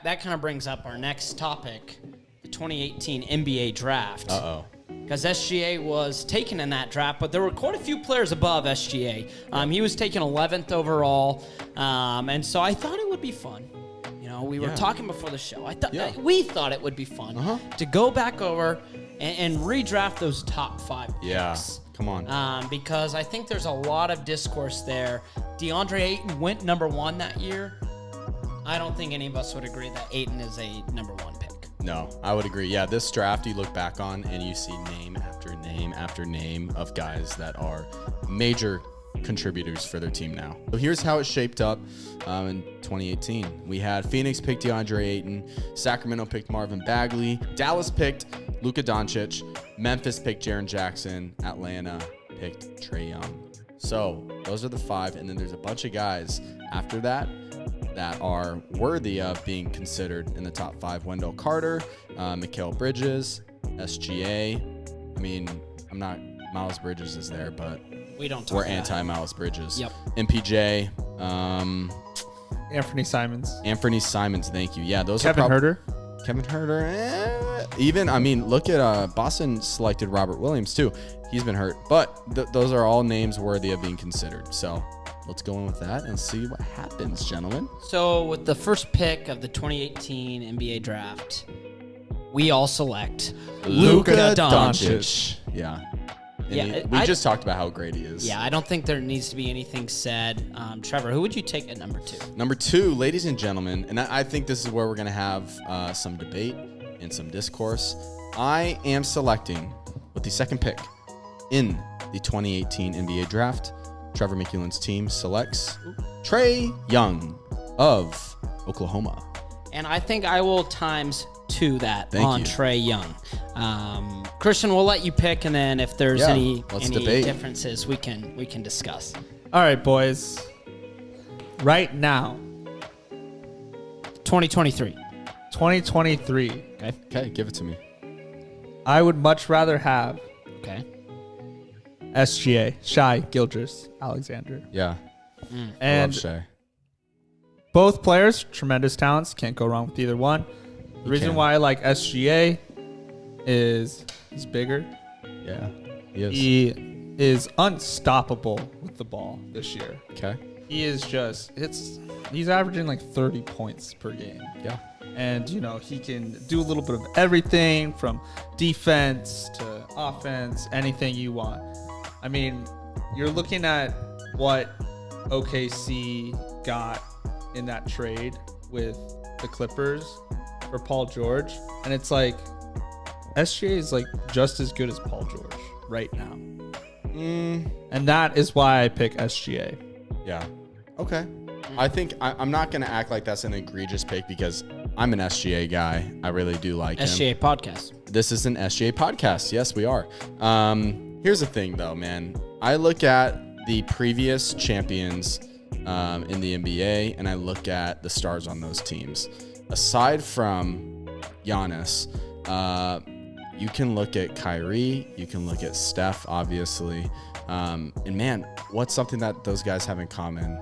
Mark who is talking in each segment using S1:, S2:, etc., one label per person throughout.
S1: that kind of brings up our next topic, the 2018 NBA draft.
S2: Uh-oh.
S1: Because SGA was taken in that draft, but there were quite a few players above SGA. He was taken 11th overall, and so I thought it would be fun. You know, we were talking before the show. We thought it would be fun to go back over and redraft those top 5 picks.
S2: Yeah, come on.
S1: Because I think there's a lot of discourse there. DeAndre Ayton went number 1 that year. I don't think any of us would agree that Ayton is a number 1 pick.
S2: No, I would agree. Yeah, this draft you look back on and you see name after name after name of guys that are major contributors for their team now. So here's how it shaped up in 2018. We had Phoenix picked DeAndre Ayton, Sacramento picked Marvin Bagley, Dallas picked Luka Doncic, Memphis picked Jaren Jackson, Atlanta picked Trae Young. So those are the 5, and then there's a bunch of guys after that are worthy of being considered in the top 5. Wendell Carter, Mikal Bridges, SGA. I mean, Miles Bridges is there, but we're anti-Miles Bridges.
S1: Yep.
S2: MPJ.
S3: Anthony Simons,
S2: thank you. Yeah, those
S3: Kevin
S2: are
S3: Huerter.
S2: Kevin Huerter. Even, I mean, look at Boston selected Robert Williams too. He's been hurt, but those are all names worthy of being considered. So let's go in with that and see what happens, gentlemen.
S1: So with the first pick of the 2018 NBA draft, we all select
S2: Luka
S1: Doncic.
S2: Yeah.
S1: Yeah,
S2: we just talked about how great he is.
S1: Yeah, I don't think there needs to be anything said. Trevor, who would you take at number 2?
S2: Number 2, ladies and gentlemen, and I think this is where we're going to have some debate and some discourse. I am selecting with the second pick in the 2018 NBA draft. Trevor McEwen's team selects Trae Young of Oklahoma.
S1: And I think I will times 2 that on
S2: you.
S1: Trae Young. Christian, we'll let you pick, and then if there's any differences, we can discuss.
S3: All right, boys. Right now,
S1: 2023.
S2: Okay, give it to me.
S3: I would much rather have SGA, Shai Gilgeous-Alexander.
S2: Yeah.
S3: And
S2: I love Shai.
S3: Both players, tremendous talents. Can't go wrong with either one. The reason why I like SGA is he's bigger.
S2: Yeah, he is.
S3: He is unstoppable with the ball this year.
S2: Okay.
S3: He is he's averaging like 30 points per game.
S2: Yeah.
S3: And, you know, he can do a little bit of everything from defense to offense, anything you want. I mean, you're looking at what OKC got in that trade with the Clippers for Paul George, and it's like SGA is like just as good as Paul George right now. And that is why I pick SGA.
S2: Yeah. Okay. I think I'm not going to act like that's an egregious pick because I'm an SGA guy. I really do like
S1: SGA
S2: him.
S1: podcast.
S2: This is an SGA podcast. Yes, we are. Here's the thing, though, man. I look at the previous champions in the NBA, and I look at the stars on those teams. Aside from Giannis, you can look at Kyrie. You can look at Steph, obviously. And, man, what's something that those guys have in common?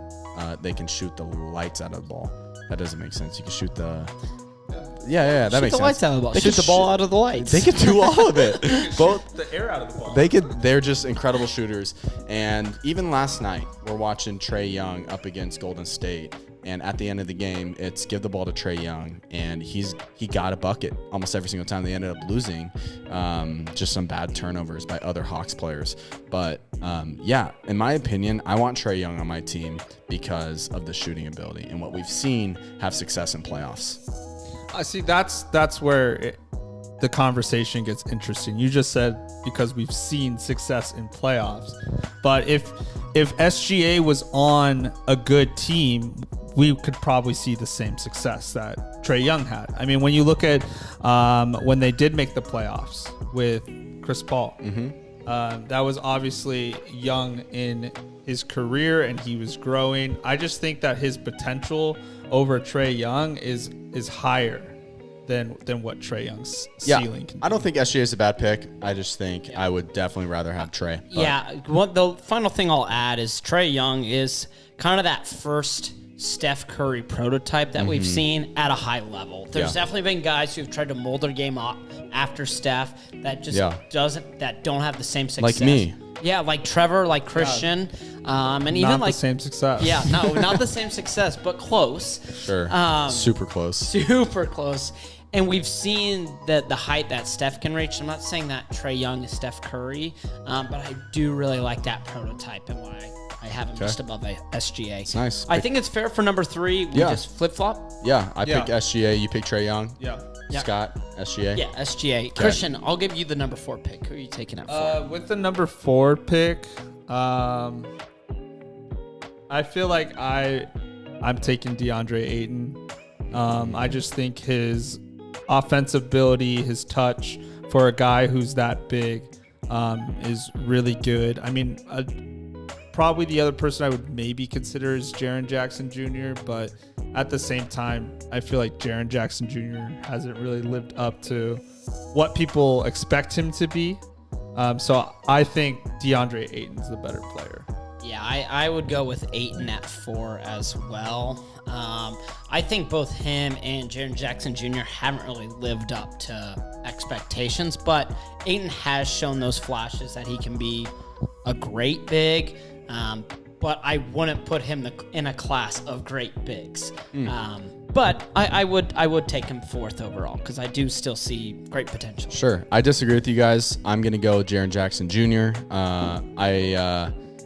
S2: They can shoot the lights out of the ball. That doesn't make sense. You can shoot the... Yeah, that makes sense.
S1: Shoot the lights out of the ball.
S2: They
S1: Shoot the ball out of the lights.
S2: They can do all of it. Both
S3: the air out of the ball.
S2: They're just incredible shooters. And even last night, we're watching Trae Young up against Golden State. And at the end of the game, it's give the ball to Trae Young. And he got a bucket almost every single time. They ended up losing just some bad turnovers by other Hawks players. But, in my opinion, I want Trae Young on my team because of the shooting ability and what we've seen have success in playoffs.
S3: I see. That's where the conversation gets interesting. You just said because we've seen success in playoffs, but if SGA was on a good team, we could probably see the same success that Trae Young had. I mean, when you look at when they did make the playoffs with Chris Paul, that was obviously Young in his career and he was growing. I just think that his potential over Trae Young is higher than what Trae Young's ceiling can be.
S2: I don't think SGA is a bad pick. I just think I would definitely rather have Trae.
S1: The final thing I'll add is Trae Young is kind of that first Steph Curry prototype that we've seen at a high level. There's definitely been guys who've tried to mold their game up after Steph that just don't have the same success.
S2: Like me.
S1: Yeah, like Trevor, like Christian, and even
S3: Not
S1: like
S3: the same success.
S1: Yeah, no, not the same success, but close.
S2: Sure. Super close.
S1: Super close. And we've seen the height that Steph can reach. I'm not saying that Trae Young is Steph Curry, but I do really like that prototype and why I have him just above SGA.
S2: It's nice.
S1: I think it's fair for number 3. We just flip-flop.
S2: Yeah, I pick SGA. You pick Trae Young.
S3: Yeah.
S2: Scott, SGA.
S1: Yeah, SGA. Christian, I'll give you the number 4 pick. Who are you taking at 4?
S3: With the number 4 pick, I feel like I'm taking DeAndre Ayton. I just think his offensive ability, his touch for a guy who's that big is really good. I mean, probably the other person I would maybe consider is Jaren Jackson Jr., but at the same time, I feel like Jaren Jackson Jr. hasn't really lived up to what people expect him to be. So I think DeAndre Ayton's the better player.
S1: Yeah, I would go with Ayton at 4 as well. I think both him and Jaren Jackson Jr. haven't really lived up to expectations, but Ayton has shown those flashes that he can be a great big, but I wouldn't put him in a class of great bigs. But I would take him 4th overall because I do still see great potential.
S2: Sure. I disagree with you guys. I'm going to go with Jaren Jackson Jr.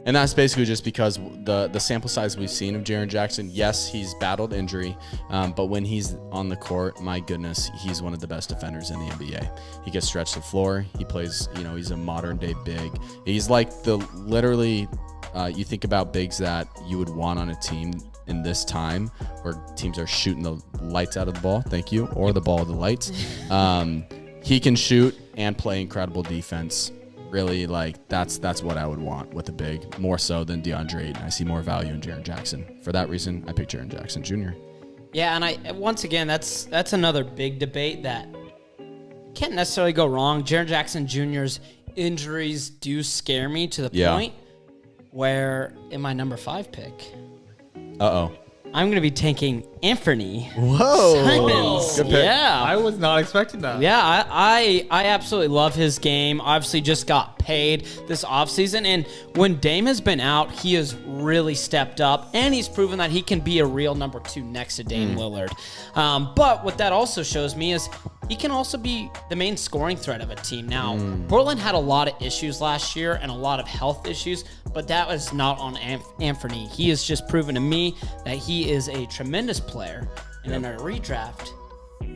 S2: And that's basically just because the sample size we've seen of Jaren Jackson, yes, he's battled injury, but when he's on the court, my goodness, he's one of the best defenders in the NBA. He gets stretched the floor. He plays, he's a modern day big. He's like literally, you think about bigs that you would want on a team in this time where teams are shooting the lights out of the ball. Thank you. Or the ball of the lights. He can shoot and play incredible defense. Really, like that's what I would want with a big, more so than DeAndre Ayton. I see more value in Jaren Jackson. For that reason, I picked Jaren Jackson Jr.
S1: Yeah, and once again, that's another big debate that can't necessarily go wrong. Jaren Jackson Jr.'s injuries do scare me to the point where in my number 5 pick, I'm going to be taking Anthony Simons.
S2: Good pick.
S1: Yeah.
S3: I was not expecting that.
S1: Yeah, I absolutely love his game. Obviously just got paid this offseason. And when Dame has been out, he has really stepped up. And he's proven that he can be a real number 2 next to Dame Lillard. But what that also shows me is he can also be the main scoring threat of a team. Now, Portland had a lot of issues last year and a lot of health issues, but that was not on Anthony. He has just proven to me that he is a tremendous player. And in our redraft,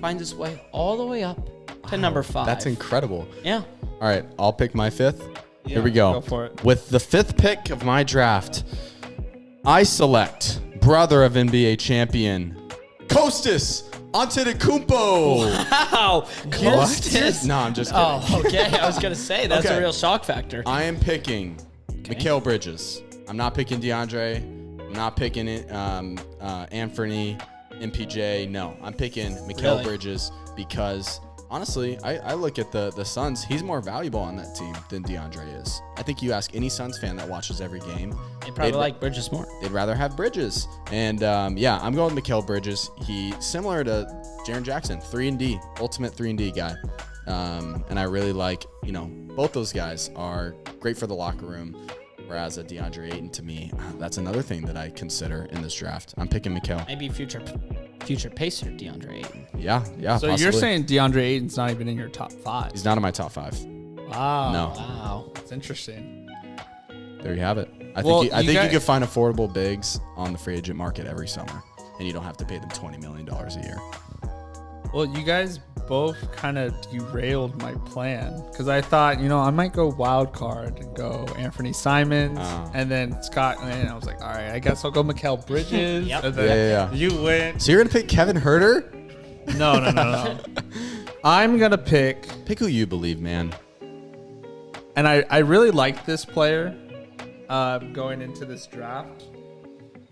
S1: finds his way all the way up to number 5.
S2: That's incredible.
S1: Yeah.
S2: All right, I'll pick my 5th.
S3: Yeah,
S2: Here we go.
S3: go for it.
S2: With the 5th pick of my draft, I select brother of NBA champion, Kostas Antetokounmpo.
S1: Wow. Kostas.
S2: No, I'm just kidding.
S1: Oh, okay. I was going to say, that's
S2: Okay.
S1: a real shock factor.
S2: I am picking Mikal Bridges. I'm not picking DeAndre. I'm not picking Anthony, MPJ. No, I'm picking Mikal
S1: Really?
S2: Bridges because, honestly, I look at the Suns. He's more valuable on that team than DeAndre is. I think you ask any Suns fan that watches every game.
S1: They probably like Bridges more.
S2: They'd rather have Bridges. And, I'm going with Mikal Bridges. He similar to Jaren Jackson, 3-and-D, ultimate 3-and-D guy. And I really like, both those guys are great for the locker room. Whereas a DeAndre Ayton, to me, that's another thing that I consider in this draft. I'm picking Mikal.
S1: Maybe future Pacer DeAndre Ayton.
S2: Yeah.
S3: So
S2: possibly.
S3: you're saying DeAndre Ayton's not even in your top 5?
S2: He's not in my top 5.
S3: Wow.
S2: No.
S1: Wow.
S3: That's interesting.
S2: There you have it. I
S3: Well,
S2: think
S3: you
S2: you
S3: guys-
S2: could find affordable bigs on the free agent market every summer, and you don't have to pay them $20 million a year.
S3: Well, you guys both kind of derailed my plan because I thought, I might go wild card and go Anthony Simons and then Scott. And I was like, all right, I guess I'll go Mikal Bridges.
S1: Yep.
S3: And then
S2: Yeah.
S3: You win.
S2: So you're gonna pick Kevin Huerter?
S3: No. I'm going to pick,
S2: Pick who you believe, man.
S3: and I really like this player going into this draft.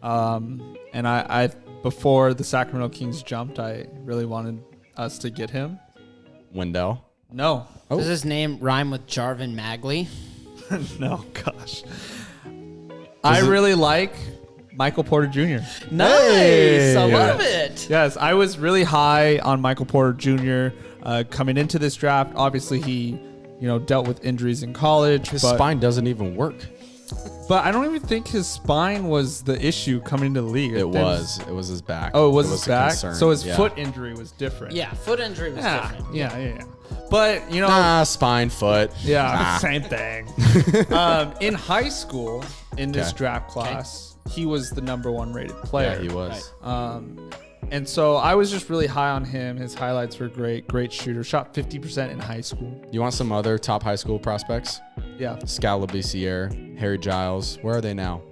S3: And I before the Sacramento Kings jumped, I really wanted us to get him.
S2: Wendell.
S3: No.
S1: Does his name rhyme with Jarvin Magley?
S3: No, gosh. I really like Michael Porter Jr.
S1: Nice.
S2: Hey.
S1: I
S2: Yeah.
S1: love it.
S3: Yes, I was really high on Michael Porter Jr. Coming into this draft. Obviously, he dealt with injuries in college.
S2: His
S3: but,
S2: spine doesn't even work.
S3: But I don't even think his spine was the issue coming into the league.
S2: It was his back.
S3: Oh, it was his
S2: a
S3: back?
S2: concern.
S3: So his
S2: Yeah.
S3: foot injury was different.
S1: Yeah, foot injury was different.
S3: Yeah. But,
S2: Spine, foot.
S3: yeah, same thing. In high school, in this
S2: Okay.
S3: draft class, he was the number 1 rated player.
S2: Yeah, he was.
S3: And so I was just really high on him. His highlights were great shooter. Shot 50% in high school.
S2: You want some other top high school prospects?
S3: Yeah.
S2: Scalabrine, Harry Giles. Where are they now?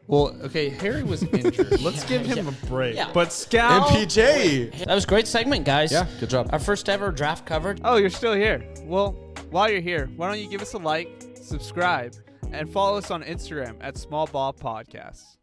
S3: Well, okay, Harry was injured. Let's give him a break.
S1: Yeah.
S3: But Scal...
S2: MPJ.
S1: That was a great segment, guys.
S2: Yeah, good job.
S1: Our first ever draft coverage.
S4: Oh, you're still here. Well, while you're here, why don't you give us a like, subscribe, and follow us on Instagram at Small Ball Podcasts.